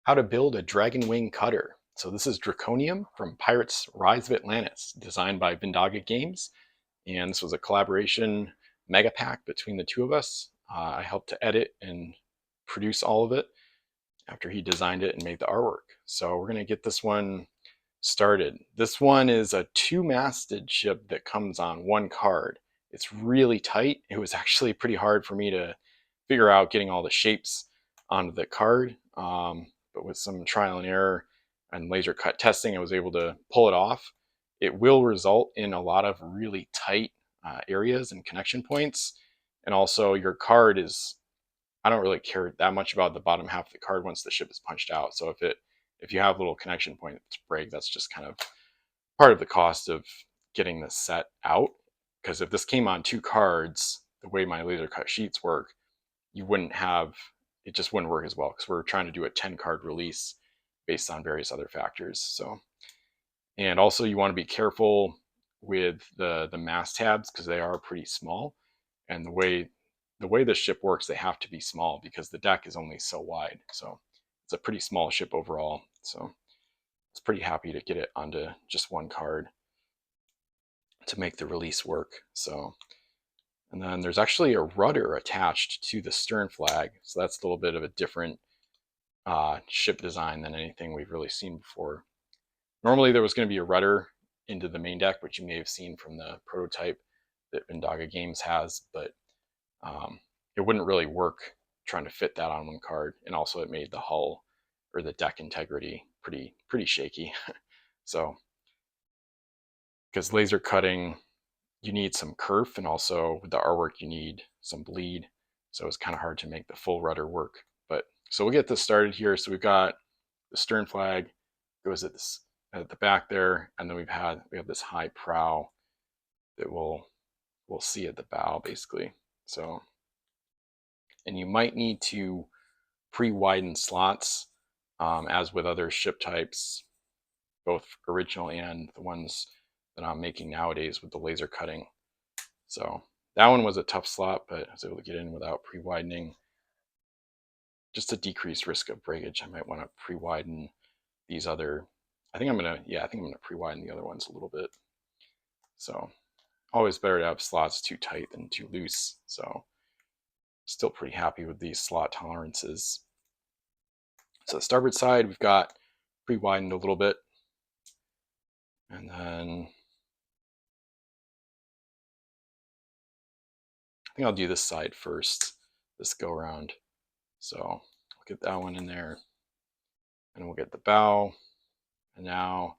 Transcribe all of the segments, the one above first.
How to build a Dragonwing cutter. So this is Draconium from Pirates Rise of Atlantis, designed by Vindaga Games. And this was a collaboration mega pack between the two of us. I helped to edit and produce all of it after he designed it and made the artwork. So we're going to get this one started. This one is a two-masted ship that comes on one card. It's really tight. It was actually pretty hard for me to figure out getting all the shapes onto the card. But with some trial and error and laser cut testing, I was able to pull it off. It will result in a lot of really tight areas and connection points. And also your card is, I don't really care that much about the bottom half of the card once the ship is punched out. So if you have little connection points break, that's just kind of part of the cost of getting this set out. Because if this came on two cards, the way my laser cut sheets work, you wouldn't have, it just wouldn't work as well because we're trying to do a 10 card release based on various other factors. So, and also you want to be careful with the mast tabs because they are pretty small, and the way the ship works, they have to be small because the deck is only so wide. So it's a pretty small ship overall. So I was pretty happy to get it onto just one card to make the release work. So, and then there's actually a rudder attached to the stern flag. So that's a little bit of a different ship design than anything we've really seen before. Normally there was going to be a rudder into the main deck, which you may have seen from the prototype that Vindaga Games has, but it wouldn't really work trying to fit that on one card. And also it made the hull or the deck integrity pretty shaky. So, because laser cutting, you need some kerf, and also with the artwork you need some bleed. So it's kind of hard to make the full rudder work. But so we'll get this started here. So we've got the stern flag goes at the back there, and then we have this high prow that we'll see at the bow basically. So, and you might need to pre-widen slots, as with other ship types, both original and the ones that I'm making nowadays with the laser cutting. So that one was a tough slot, but I was able to get in without pre-widening. Just to decrease risk of breakage, I might want to pre-widen these other. I think I'm gonna pre-widen the other ones a little bit. So always better to have slots too tight than too loose. So still pretty happy with these slot tolerances. So the starboard side, we've got pre-widened a little bit. And then I think I'll do this side first, this go around. So I'll get that one in there, and we'll get the bow. And now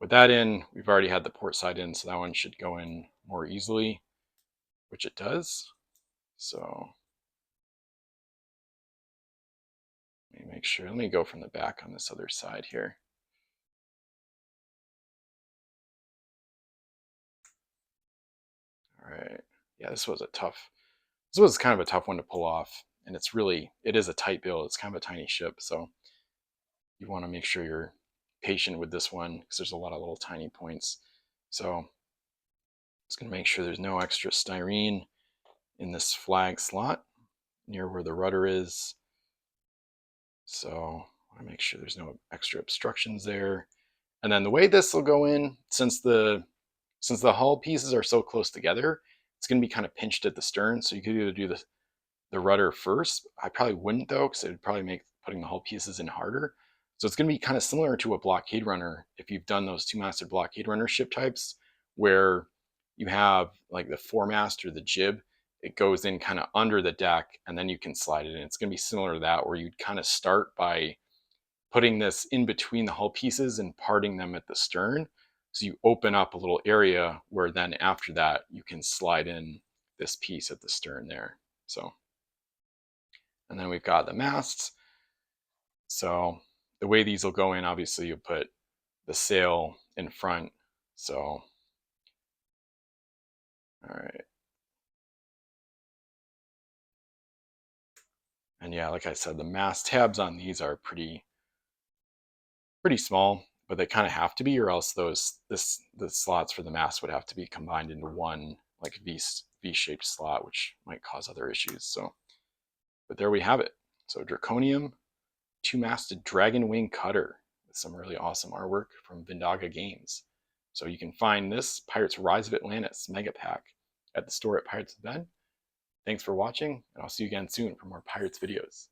with that in, we've already had the port side in, so that one should go in more easily, which it does. So let me make sure, let me go from the back on this other side here. All right, yeah, this was kind of a tough one to pull off, and it is a tight build. It's kind of a tiny ship, so you want to make sure you're patient with this one because there's a lot of little tiny points. So it's going to make sure there's no extra styrene in this flag slot near where the rudder is. So I want to make sure there's no extra obstructions there. And then the way this will go in, since the hull pieces are so close together, it's going to be kind of pinched at the stern. So you could either do the rudder first. I probably wouldn't though, because it would probably make putting the hull pieces in harder. So it's going to be kind of similar to a blockade runner if you've done those two-masted blockade runner ship types, where you have like the foremast or the jib, it goes in kind of under the deck, and then you can slide it in. It's going to be similar to that, where you'd kind of start by putting this in between the hull pieces and parting them at the stern. So you open up a little area where then after that you can slide in this piece at the stern there. So, and then we've got the masts. So the way these will go in, obviously you put the sail in front. So, all right. And yeah, like I said, the mast tabs on these are pretty small, but they kind of have to be, or else the slots for the mast would have to be combined into one like V-shaped slot, which might cause other issues. So, but there we have it. So Draconium two-masted Dragonwing cutter with some really awesome artwork from Vindaga Games. So you can find this Pirates Rise of Atlantis Mega Pack at the store at Pirates of Ben. Thanks for watching, and I'll see you again soon for more Pirates videos.